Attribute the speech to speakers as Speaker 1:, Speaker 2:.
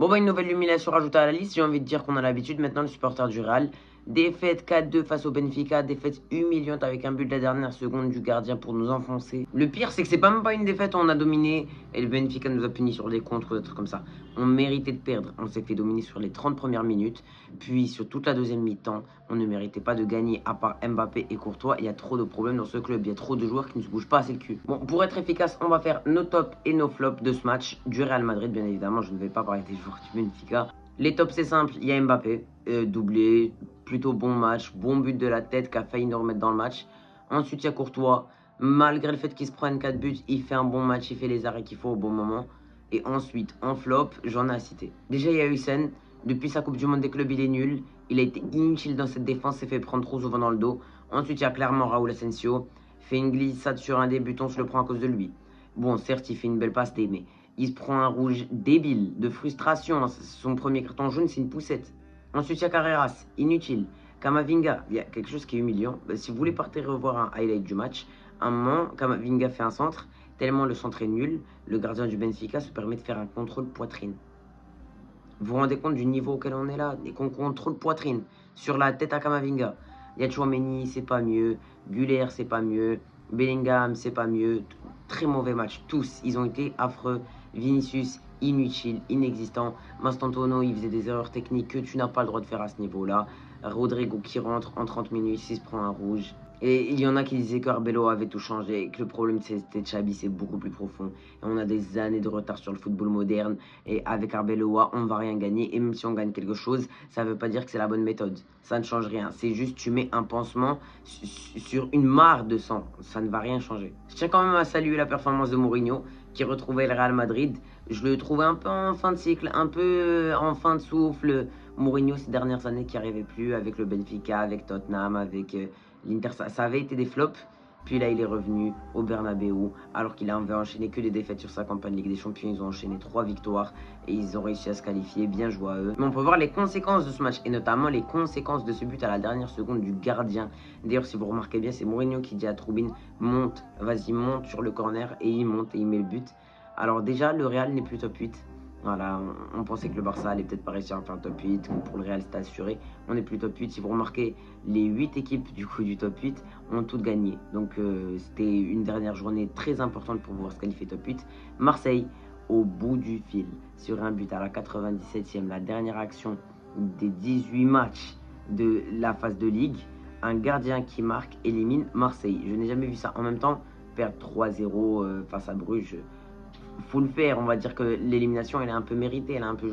Speaker 1: Bon, bah, une nouvelle illumination rajoutée à la liste. J'ai envie de dire qu'on a l'habitude maintenant, le supporter du Real. Défaite 4-2 face au Benfica, défaite humiliante avec un but de la dernière seconde du gardien pour nous enfoncer. Le pire, c'est que c'est pas même pas une défaite, on a dominé et le Benfica nous a puni sur des contres, des trucs comme ça. On méritait de perdre, on s'est fait dominer sur les 30 premières minutes, puis sur toute la deuxième mi-temps, on ne méritait pas de gagner à part Mbappé et Courtois. Il y a trop de problèmes dans ce club, il y a trop de joueurs qui ne se bougent pas assez le cul. Bon, pour être efficace, on va faire nos tops et nos flops de ce match du Real Madrid, bien évidemment, je ne vais pas parler des joueurs du Benfica. Les tops, c'est simple, il y a Mbappé, doublé, plutôt bon match, bon but de la tête qui a failli nous remettre dans le match. Ensuite, il y a Courtois, malgré le fait qu'il se prenne 4 buts, il fait un bon match, il fait les arrêts qu'il faut au bon moment. Et ensuite, en flop, j'en ai à citer. Déjà, il y a Hussein, depuis sa Coupe du Monde des clubs, il est nul. Il a été inutile dans cette défense, s'est fait prendre trop souvent dans le dos. Ensuite, il y a clairement Raúl Asensio, fait une glissade sur un début, on se le prend à cause de lui. Bon, certes, il fait une belle passe, mais il se prend un rouge débile, de frustration. Son premier carton jaune, c'est une poussette. Ensuite, il y a Carreras, inutile. Kamavinga, il y a quelque chose qui est humiliant. Si vous voulez partir revoir un highlight du match, à un moment, Kamavinga fait un centre, tellement le centre est nul, le gardien du Benfica se permet de faire un contrôle poitrine. Vous vous rendez compte du niveau auquel on est là? Des contrôles poitrine sur la tête à Kamavinga. Il y a Chouameni, c'est pas mieux. Güler, c'est pas mieux. Bellingham, c'est pas mieux. Très mauvais match. Tous, ils ont été affreux. Vinicius, inutile, inexistant. Mastantuono, il faisait des erreurs techniques que tu n'as pas le droit de faire à ce niveau-là. Rodrigo qui rentre en 30 minutes, il se prend un rouge. Et il y en a qui disaient qu'Arbello avait tout changé, et que le problème c'était Xabi, c'est beaucoup plus profond. Et on a des années de retard sur le football moderne, et avec Arbeloa, on ne va rien gagner, et même si on gagne quelque chose, ça ne veut pas dire que c'est la bonne méthode. Ça ne change rien, c'est juste tu mets un pansement sur une mare de sang, ça ne va rien changer. Je tiens quand même à saluer la performance de Mourinho, qui retrouvait le Real Madrid. Je le trouvais un peu en fin de cycle, un peu en fin de souffle. Mourinho ces dernières années qui n'arrivait plus avec le Benfica, avec Tottenham, avec l'Inter, ça avait été des flops. Puis là, il est revenu au Bernabeu, alors qu'il avait enchaîné que des défaites sur sa campagne Ligue des Champions. Ils ont enchaîné 3 victoires et ils ont réussi à se qualifier. Bien joué à eux. Mais on peut voir les conséquences de ce match, et notamment les conséquences de ce but à la dernière seconde du gardien. D'ailleurs, si vous remarquez bien, c'est Mourinho qui dit à Troubine, monte, vas-y, monte sur le corner, et il monte et il met le but. Alors déjà, le Real n'est plus top 8. Voilà, on pensait que le Barça allait peut-être pas réussir à faire top 8, ou pour le Real c'était assuré. On n'est plus top 8. Si vous remarquez, les 8 équipes du top 8 ont toutes gagné. Donc c'était une dernière journée très importante pour pouvoir se qualifier top 8. Marseille, au bout du fil, sur un but à la 97e, la dernière action des 18 matchs de la phase de Ligue, un gardien qui marque élimine Marseille. Je n'ai jamais vu ça. En même temps, perdre 3-0 face à Bruges, faut le faire. On va dire que l'élimination, elle est un peu méritée, elle est un peu